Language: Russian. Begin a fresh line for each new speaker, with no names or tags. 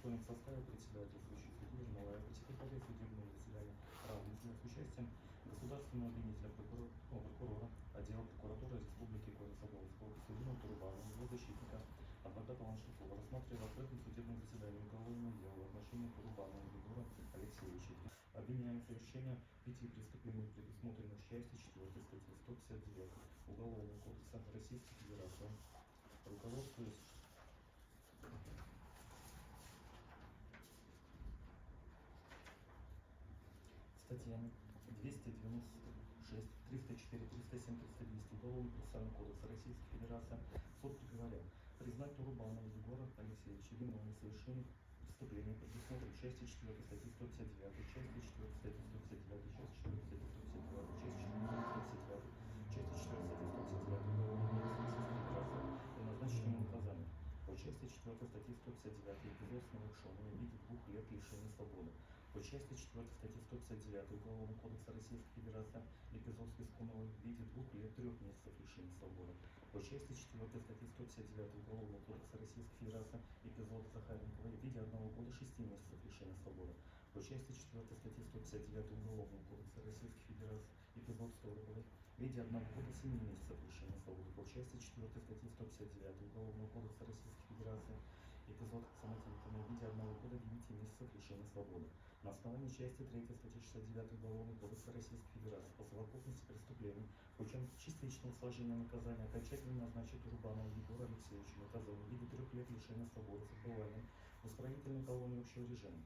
Законом в составе председательствующий судьи Ермолаев секретаря судебного заседания равенства с участием государственного обвинителя прокурора отдела прокуратуры Республики Коми-Соголовского Косулина Турбанова, его защитника адвоката Ланшикова рассматривая в открытом судебном заседании уголовное дело в отношении Турбанова Егора Алексеевича, обвиняем в совершении 5 преступлений, предусмотренных в части 4 статьи 159 Уголовного кодекса Российской Федерации, руководствуясь статьями 296, 304, 307, 310 Уголовного процессуального кодекса Российской Федерации, суд приговорил признать Турбанова Егора Алексеевича виновным в совершении преступления, предусмотренных в части 4 статьи 159, части 4 статьи 159, части 4 статьи 159, части 4 части 4 статьи 159 Уголовного кодекса Российской Федерации и назначить ему наказание по части 4 статьи 159 эпизод с нарушением в виде 2 лет лишения свободы, по части 4 статьи 159 Уголовного кодекса Российской Федерации эпизод с Пескуновой в виде 2 лет 3 месяцев лишения свободы, по части 4 статьи 159 Уголовного кодекса Российской Федерации эпизод Захаренковой в виде 1 года 6 месяцев лишения свободы, по части 4 статьи 159 Уголовного кодекса Российской Федерации эпизод Столыповой в виде 1 года 7 месяцев лишения свободы, по части 4 статьи 159 Уголовного кодекса Российской Федерации эпизод Самотекина в виде 1 года 9 месяцев лишения свободы. На основании части 3 статьи 69 Уголовного кодекса Российской Федерации по совокупности преступлений путем частичного сложения наказания окончательно назначить Турбанова Егора Алексеевича наказание в виде 3 лет лишения свободы с отбыванием в исправительной колонии общего режима